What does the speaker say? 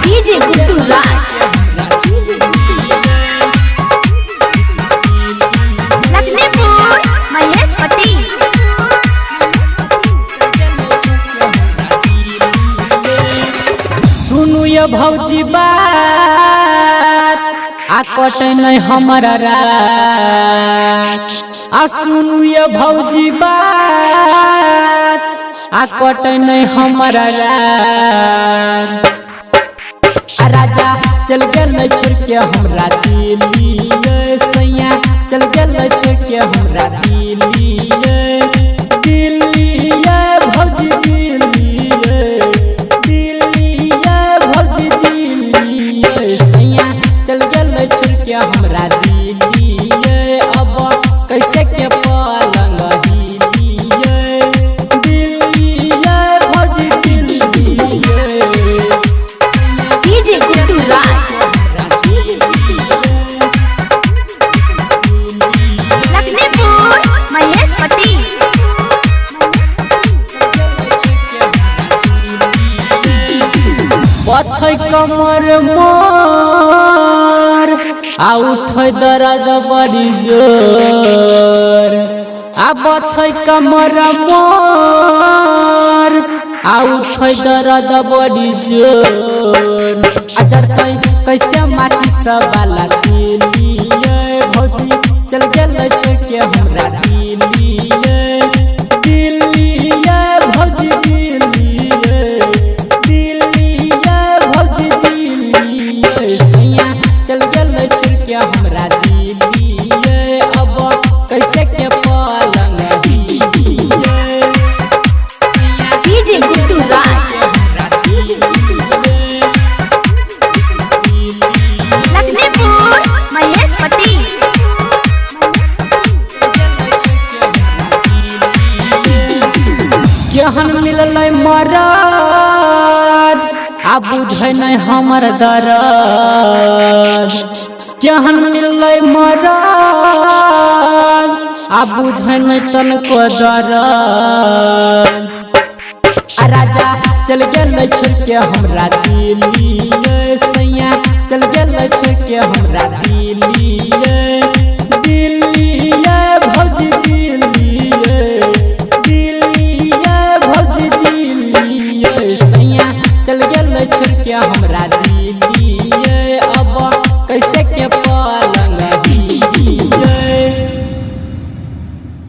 DJ Guddu राज लखनपुर महेश पटेल। सुनु ये भौजी बात आ कटे नहीं हमारा रात। आ सुनु ये भौजी बात आ कटे नहीं हमारा रात। आ राजा चल गल छोड़ के हमरा दिल्ली सैया चल गल छोड़ के हमरा दिल्ली भौजी हमरा दिल्ली अब कैसे के पलंग दिल्ली भौजी डीजे गुड्डू राज लखनपुर महेश पटेल। बथै कमर मोर आ उठै दर्द बड़ी जोर। आ बथै कमर मोर आ उठै दर्द बड़ी जोर। आ जरतै कैसे माची सवाला दिल्ली भौजी चल गेल छोड़ के हमरा दिल्ली भौजी चल गल छोड़ के हमरा दिल्ली अब कैसे के पलंग डीजे गुड्डू राज लखनपुर महेश पटेल। केहन मिलल मरद आ बुझै नहीं हमर दर्द। केहन मिलल मरद आ बुझै नहीं तनको दर्द। आ राजा चल गेल छोड़ के हमरा दिल्ली सैया चल गेल छोड़ के हमरा दिल्ली